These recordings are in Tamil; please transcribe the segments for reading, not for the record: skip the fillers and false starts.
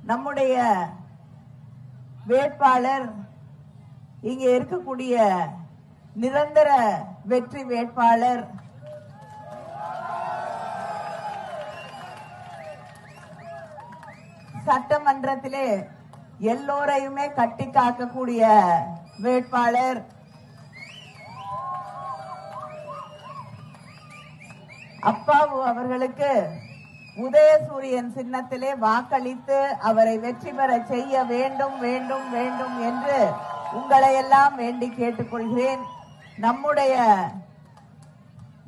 நம்முடைய வேட்பாளர் இங்கே இருக்கக்கூடிய நிரந்தர வெற்றி வேட்பாளர் சட்டமன்றத்திலே எல்லோரையுமே கட்டி காக்கக்கூடிய வேட்பாளர் அப்பாவு அவர்களுக்கு உதயசூரியன் சின்னத்திலே வாக்களித்து அவரை வெற்றி பெற செய்ய வேண்டும் வேண்டும் வேண்டும் என்று உங்களை எல்லாம் வேண்டி கேட்டுக்கொள்கிறேன். நம்முடைய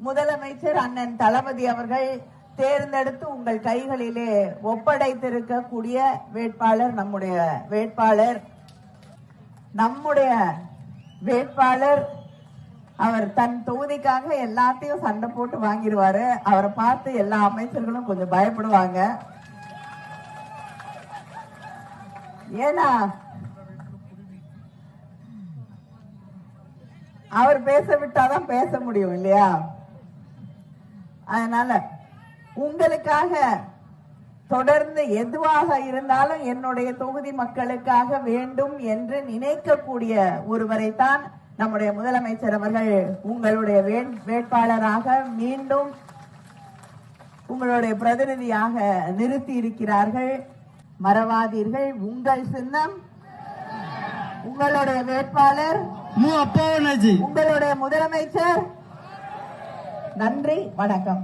முதலமைச்சர் அண்ணன் தளபதி அவர்கள் தேர்ந்தெடுத்து உங்கள் கைகளிலே ஒப்படைத்திருக்கக்கூடிய வேட்பாளர் நம்முடைய வேட்பாளர் அவர் தன் தொகுதிக்காக எல்லாத்தையும் சண்டை போட்டு வாங்கிடுவாரு. அவரை பார்த்து எல்லா அமைச்சர்களும் கொஞ்சம் பயப்படுவாங்க. ஏன்னா அவர் பேச விட்டாதான் பேச முடியும் இல்லையா? அதனால உங்களுக்காக தொடர்ந்து எதுவாக இருந்தாலும் என்னுடைய தொகுதி மக்களுக்காக வேண்டும் என்று நினைக்கக்கூடிய ஒருவரைத்தான் நம்முடைய முதலமைச்சர் அவர்கள் உங்களுடைய வேட்பாளராக மீண்டும் உங்களுடைய பிரதிநிதியாக நிறுத்தி இருக்கிறார்கள். மறவாதீர்கள், உங்கள் சின்னம், உங்களுடைய வேட்பாளர், உங்களுடைய முதலமைச்சர். நன்றி, வணக்கம்.